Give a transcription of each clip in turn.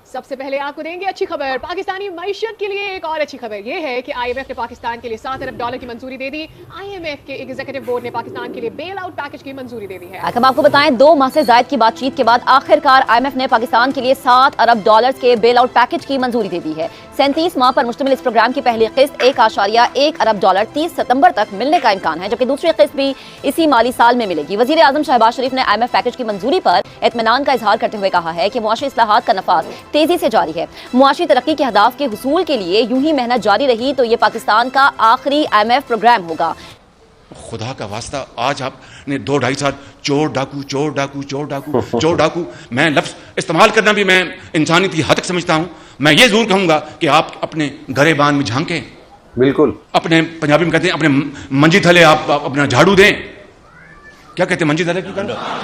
सबसे पहले आपको देंगे अच्छी खबर। पाकिस्तानी मईशत के लिए एक और अच्छी खबर यह है कि आईएमएफ ने पाकिस्तान के लिए $7 अरब की मंजूरी दे दी। आईएमएफ के एग्जीक्यूटिव बोर्ड ने पाकिस्तान के लिए बेल आउट पैकेज की मंजूरी दे दी है। हम आपको बताएं, 2 माह से जायद की बातचीत के बाद आखिरकार आईएमएफ ने पाकिस्तान के लिए $7 अरब के बेल आउट पैकेज की मंजूरी दे दी है। 37 माह पर मुश्तमिल इस प्रोग्राम की पहली किस्त $1.1 अरब 30 सितंबर तक मिलने का इम्कान है, जबकि दूसरी किस्त भी इसी माली साल में मिलेगी। वजीर आजम शहबाज शरीफ ने आईएमएफ पैकेज की मंजूरी पर इत्मीनान का इजहार करते हुए कहा है कि मुआशी इस्लाहात का नफाज तेजी से जारी है। मुआशी तरक्की के हदाफ के हुसूल के लिए यूं ही मेहनत जारी रही तो ये पाकिस्तान का आखिरी आईएमएफ प्रोग्राम होगा। खुदा का वास्ता, आज आपने 2-2.5 साल चोर डाकू चोर डाकू चोर डाकू चोर डाकू, मैं लफ्ज इस्तेमाल करना भी मैं इंसानियत की हद तक समझता हूं। मैं ये जरूर कहूंगा कि आप अपने गरेबान में झांकें, बिल्कुल अपने पंजाबी में कहते हैं अपने मंजी थले आप अपना झाड़ू दें। क्या कहते हैं मंजी थले की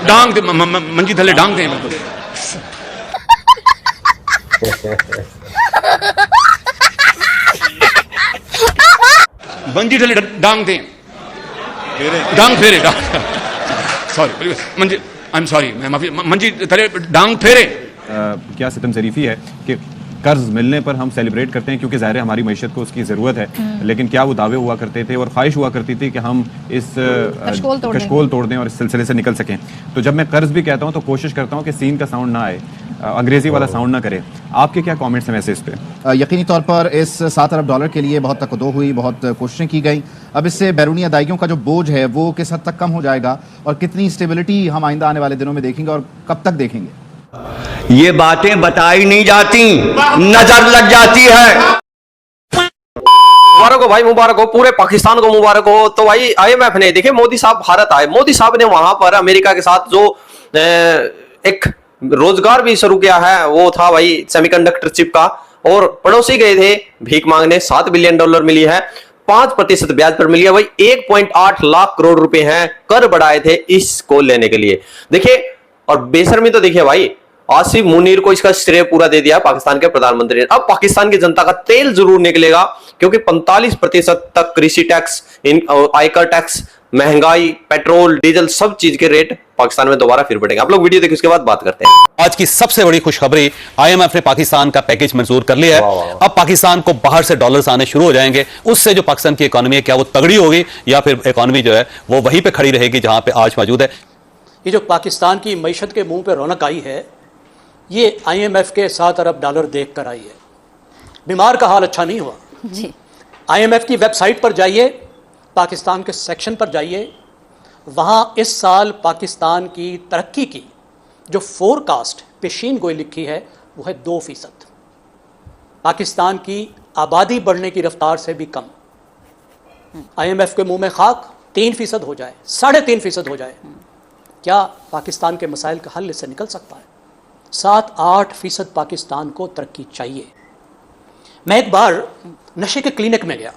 डांग दे, मंजी थले डांग दें। मंजी थले डांग दें, डांग फेरे, sorry Manji, I am sorry, मैं माफी, मंजी थले डांग फेरे। क्या सितम शरीफी है कि कर्ज मिलने पर हम सेलिब्रेट करते हैं क्योंकि ज़ाहिर है हमारी मैशत को उसकी ज़रूरत है, लेकिन क्या वो दावे हुआ करते थे और ख्वाहिश हुआ करती थी कि हम इस कशकोल तोड़ दें और इस सिलसिले से निकल सकें। तो जब मैं कर्ज भी कहता हूं तो कोशिश करता हूं कि सीन का साउंड ना आए, अंग्रेजी वाला साउंड ना करे। आपके क्या कमेंट्स हैं वैसे इस पे? यकीनी तौर पर इस $7 अरब के लिए बहुत तकदो हुई, बहुत कोशिशें की गई। अब इससे बैरूनी अदायगियों का जो बोझ है वो किस हद तक कम हो जाएगा और कितनी स्टेबिलिटी हम आइंदा आने वाले दिनों में देखेंगे और कब तक देखेंगे? ये बातें बताई नहीं जाती, नजर लग जाती है। मुबारक हो भाई, मुबारक हो, पूरे पाकिस्तान को मुबारक हो। तो भाई आईएमएफ ने, देखिए मोदी साहब भारत आए, मोदी साहब ने वहां पर अमेरिका के साथ जो एक रोजगार भी शुरू किया है वो था भाई सेमीकंडक्टर चिप का, और पड़ोसी गए थे भीख मांगने, $7 बिलियन मिली है, 5% ब्याज पर मिली है भाई। 1.8 लाख करोड़ रुपए हैं, कर बढ़ाए थे इसको लेने के लिए। देखिए, और बेशर्मी तो देखिए भाई, आसिफ मुनीर को इसका श्रेय पूरा दे दिया पाकिस्तान के प्रधानमंत्री ने। अब पाकिस्तान की जनता का तेल जरूर निकलेगा, क्योंकि 45% तक कृषि टैक्स, आयकर टैक्स, महंगाई, पेट्रोल, डीजल, सब चीज के रेट पाकिस्तान में दोबारा फिर बढ़ेंगे। आप लोग वीडियो देखिए, उसके बाद बात करते हैं। आज की सबसे बड़ी खुशखबरी, आईएमएफ ने पाकिस्तान का पैकेज मंजूर कर लिया है। अब पाकिस्तान को बाहर से डॉलर्स आने शुरू हो जाएंगे। उससे जो पाकिस्तान की इकोनॉमी है, क्या वो तगड़ी होगी या फिर इकोनॉमी जो है वो वहीं पे खड़ी रहेगी जहां पे आज मौजूद है। ये जो पाकिस्तान की मईशत के मुंह पे रौनक आई है, ये आईएमएफ के $7 अरब देख कर आई है। बीमार का हाल अच्छा नहीं हुआ जी। आईएमएफ की वेबसाइट पर जाइए, पाकिस्तान के सेक्शन पर जाइए, वहाँ इस साल पाकिस्तान की तरक्की की जो फोरकास्ट पेशीन गोई लिखी है वो है 2%। पाकिस्तान की आबादी बढ़ने की रफ्तार से भी कम। आईएमएफ के मुंह में खाक, 3% हो जाए, 3.5% हो जाए, क्या पाकिस्तान के मसाइल का हल इससे निकल सकता है? 7-8% पाकिस्तान को तरक्की चाहिए। मैं एक बार नशे के क्लिनिक में गया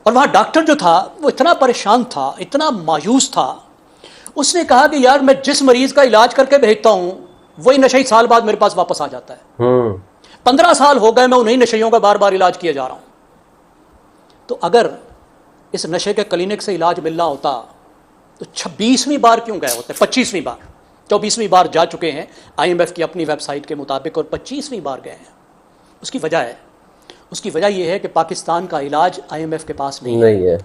और वहाँ डॉक्टर जो था वो इतना परेशान था, इतना मायूस था। उसने कहा कि यार मैं जिस मरीज का इलाज करके भेजता हूँ वही नशे साल बाद मेरे पास वापस आ जाता है। 15 साल हो गए मैं उन्हीं नशेइयों का बार बार इलाज किए जा रहा हूँ। तो अगर इस नशे के क्लिनिक से इलाज मिल रहा होता तो 26वीं बार क्यों गए होते? 25वीं बार, 24वीं बार जा चुके हैं आईएमएफ की अपनी वेबसाइट के मुताबिक, और 25वीं बार गए हैं। उसकी वजह यह है कि पाकिस्तान का इलाज आईएमएफ के पास नहीं है।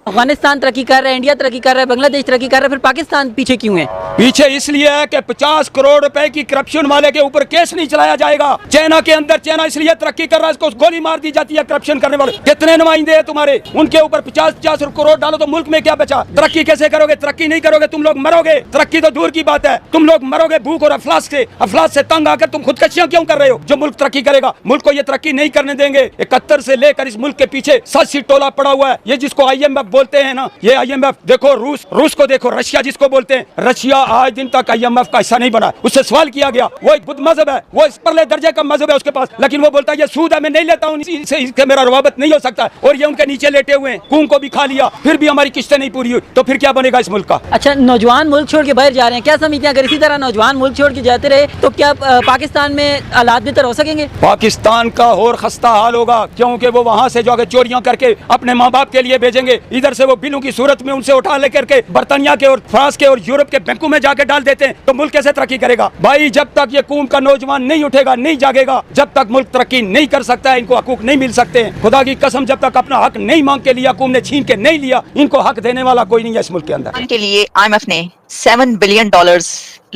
अफगानिस्तान तरक्की कर रहा है, इंडिया तरक्की कर रहा है, बांग्लादेश तरक्की कर रहा है, फिर पाकिस्तान पीछे क्यों है? पीछे इसलिए है कि 50 करोड़ रुपए की करप्शन वाले के ऊपर केस नहीं चलाया जाएगा। चाइना के अंदर, चाइना इसलिए तरक्की कर रहा है, इसको गोली मार दी जाती है करप्शन करने वाले। कितने नुमाइंदे हैं तुम्हारे, उनके ऊपर 50 करोड़ डालो तो मुल्क में क्या बचा? तरक्की कैसे करोगे? तरक्की नहीं करोगे, तुम लोग मरोगे। तरक्की तो दूर की बात है, तुम लोग मरोगे भूख और अफलास से तंग आकर। तुम खुदकशियां क्यों कर रहे हो? जो मुल्क तरक्की करेगा, मुल्क को ये तरक्की नहीं करने देंगे। 71 से लेकर इस मुल्क के पीछे 7 टोला पड़ा हुआ है। ये जिसको आईएमएफ बोलते हैं ना, ये आईएमएफ, देखो रूस को देखो, रशिया जिसको बोलते हैं, रशिया आज दिन तक आईएमएफ का हिस्सा नहीं बना। उससे सवाल किया गया, वो एक बुद्ध मजहब है, वो इस परले दर्जे का मजहब है उसके पास, लेकिन वो बोलता है ये सूद है, मैं नहीं लेता हूँ, इससे मेरा रवाबत नहीं हो सकता। और ये उनके नीचे लेटे हुए हैं, कूं को भी खा लिया, फिर भी हमारी किस्तें नहीं पूरी हुई, तो फिर क्या बनेगा इस मुल्क का? अच्छा, नौजवान मुल्क छोड़ के बाहर जा रहे हैं, क्या समझते हैं अगर इसी तरह नौजवान मुल्क छोड़ के जाते रहे तो क्या पाकिस्तान में हालात बेहतर हो सकेंगे? पाकिस्तान का और खस्ता हाल होगा, क्योंकि वो वहाँ से जो चोरियां करके अपने माँ बाप के लिए भेजेंगे, इधर इधर से वो बिलों की सूरत में उनसे उठा लेकर के बर्तानिया के और फ्रांस के और यूरोप के बैंकों में जाके डाल देते हैं, तो मुल्क कैसे तरक्की करेगा? भाई जब तक ये कौम का नौजवान नहीं उठेगा, नहीं जागेगा, जब तक मुल्क तरक्की नहीं कर सकता है, इनको हकूक नहीं मिल सकते हैं। खुदा की कसम, जब तक अपना हक नहीं मांग के लिया, कौम ने छीन के नहीं लिया, इनको हक देने वाला कोई नहीं है इस मुल्क के अंदर। के लिए IMF ने $7 बिलियन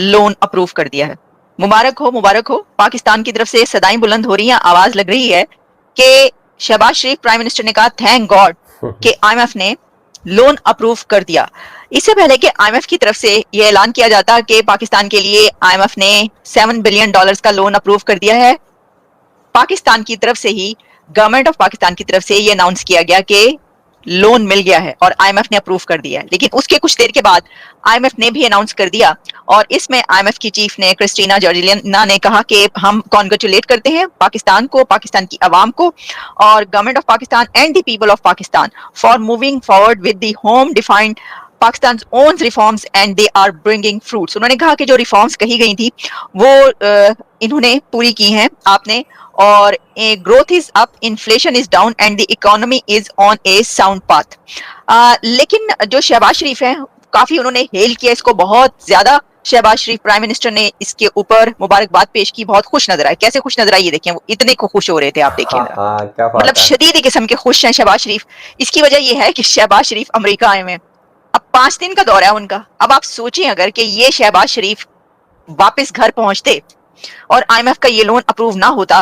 लोन अप्रूव कर दिया है। मुबारक हो, मुबारक हो। पाकिस्तान की तरफ से सदाएं बुलंद हो रही हैं, आवाज लग रही है कि शहबाज शरीफ प्राइम मिनिस्टर ने कहा थैंक गॉड कि IMF ने लोन अप्रूव कर दिया। इससे पहले कि IMF की तरफ से यह ऐलान किया जाता कि पाकिस्तान के लिए IMF ने $7 बिलियन का लोन अप्रूव कर दिया है, पाकिस्तान की तरफ से ही गवर्नमेंट ऑफ पाकिस्तान की तरफ से ये अनाउंस किया गया कि लोन मिल गया है और IMF ने अप्रूव कर दिया है। लेकिन उसके कुछ देर के बाद IMF ने भी अनाउंस कर दिया और इसमें IMF की चीफ ने क्रिस्टीना जॉर्जिना ने कहा कि हम कॉन्ग्रेचुलेट करते हैं पाकिस्तान को, पाकिस्तान की आवाम को और government of Pakistan and the people of Pakistan for moving forward with the home defined Pakistan's own reforms and they are bringing fruits। उन्होंने कहा कि जो रिफॉर्म्स कही गई थी वो इन्होंने पूरी की हैं आपने, और growth is up, inflation is down and the economy is on A sound path. लेकिन जो शहबाज शरीफ है काफी उन्होंने हेल किया इसको, बहुत ज्यादा शहबाज शरीफ प्राइम मिनिस्टर ने इसके ऊपर मुबारकबाद पेश की, बहुत खुश नजर आए। कैसे खुश नजर आए ये देखिए, वो इतने को खुश हो रहे थे, आप देखिए मतलब शदीद किस्म के खुश हैं शहबाज शरीफ। इसकी वजह यह है कि शहबाज शरीफ अमेरिका आए हुए हैं, अब 5 दिन का दौरा है उनका। अब आप सोचिए अगर कि ये शहबाज शरीफ वापस घर पहुंचते और IMF का ये लोन अप्रूव ना होता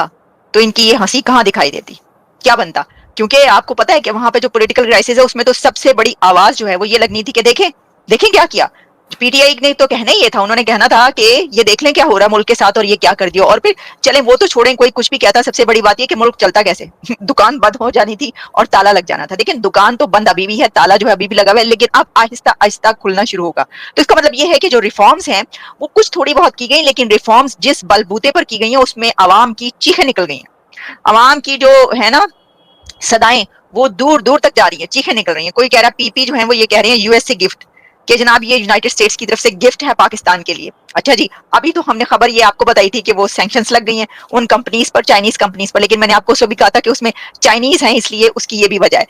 तो इनकी ये हंसी कहां दिखाई देती, क्या बनता? क्योंकि आपको पता है कि वहां पे जो पॉलिटिकल क्राइसिस है उसमें तो सबसे बड़ी आवाज जो है वो ये लगनी थी कि देखें देखें क्या किया। PTI ने तो कहना ही ये था, उन्होंने कहना था कि ये देख लें क्या हो रहा है मुल्क के साथ और ये क्या कर दिया। और फिर चलें वो तो छोड़ें, कोई कुछ भी कहता, सबसे बड़ी बात ये कि मुल्क चलता कैसे दुकान बंद हो जानी थी और ताला लग जाना था। लेकिन दुकान तो बंद अभी भी है, ताला जो है अभी भी लगा हुआ है, लेकिन अब आहिस्ता आहिस्ता खुलना शुरू होगा। तो इसका मतलब ये है कि जो रिफॉर्म्स हैं वो कुछ थोड़ी बहुत की गई, लेकिन रिफॉर्म्स जिस बलबूते पर की गई है उसमें आवाम की चीखें निकल गई हैं, आवाम की जो है ना सदाएं वो दूर दूर तक जा रही है, चीखें निकल रही हैं। कोई कह रहा है PP जो है वो ये कह रहे हैं US से गिफ्ट कि जनाब ये यूनाइटेड स्टेट्स की तरफ से गिफ्ट है पाकिस्तान के लिए। अच्छा जी, अभी तो हमने खबर ये आपको बताई थी कि वो सैंक्शंस लग गई हैं उन कंपनीज पर, चाइनीज कंपनीज पर, लेकिन मैंने आपको उसको भी कहा था कि उसमें चाइनीज हैं इसलिए उसकी ये भी वजह है।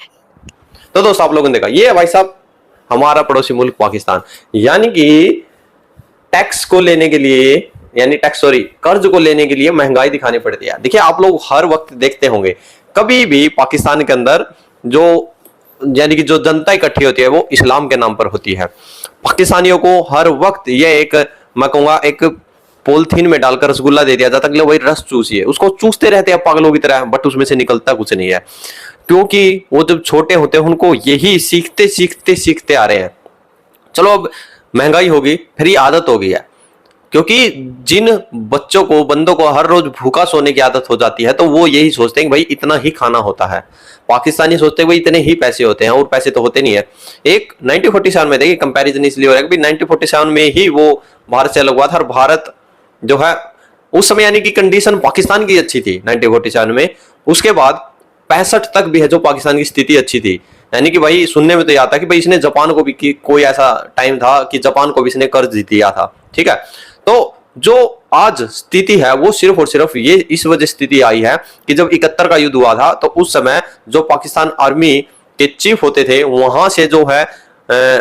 तो दोस्तों आप लोगों ने देखा, ये है भाई साहब हमारा पड़ोसी मुल्क पाकिस्तान, यानी कि टैक्स को लेने के लिए, यानी कर्ज को लेने के लिए महंगाई दिखानी पड़ती है। देखिए आप लोग हर वक्त देखते होंगे, कभी भी पाकिस्तान के अंदर जो यानी कि जो जनता इकट्ठी होती है वो इस्लाम के नाम पर होती है। पाकिस्तानियों को हर वक्त ये एक, मैं कहूंगा, एक पॉलिथीन में डालकर रसगुल्ला दे दिया जाता है कि वही रस चूसिए, उसको चूसते रहते हैं पागलों की तरह, बट उसमें से निकलता कुछ नहीं है, क्योंकि वो जब छोटे होते हैं उनको यही सीखते सीखते सीखते आ रहे हैं। चलो अब महंगाई होगी, फिर ये आदत हो गई है, क्योंकि जिन बच्चों को, बंदों को हर रोज भूखा सोने की आदत हो जाती है तो वो यही सोचते हैं कि भाई इतना ही खाना होता है। पाकिस्तानी सोचते हैं भाई इतने ही पैसे होते हैं, और पैसे तो होते नहीं है। एक 1947 में देखिए कंपैरिजन इसलिए हो रहा है कि 1947 में ही वो भारत से अलग हुआ था, और भारत जो है उस समय यानी कि कंडीशन पाकिस्तान की अच्छी थी 1947 में। उसके बाद 65 तक भी है जो पाकिस्तान की स्थिति अच्छी थी, यानी कि भाई सुनने में तो यह आता है कि भाई इसने जापान को भी, कोई ऐसा टाइम था कि जापान को भी इसने कर्ज दिया था, ठीक है। तो जो आज स्थिति है वो सिर्फ और सिर्फ ये इस वजह स्थिति आई है कि जब 71 का युद्ध हुआ था तो उस समय जो पाकिस्तान आर्मी के चीफ होते थे वहां से जो है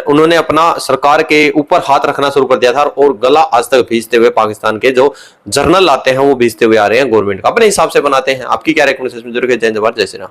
उन्होंने अपना सरकार के ऊपर हाथ रखना शुरू कर दिया था, और गला आज तक भेजते हुए पाकिस्तान के जो जर्नल आते हैं वो भेजते हुए आ रहे हैं, गवर्नमेंट का अपने हिसाब से बनाते हैं। आपकी क्या रिकमेंडेशन जरूर है। जय जवाहर, जय श्री राम।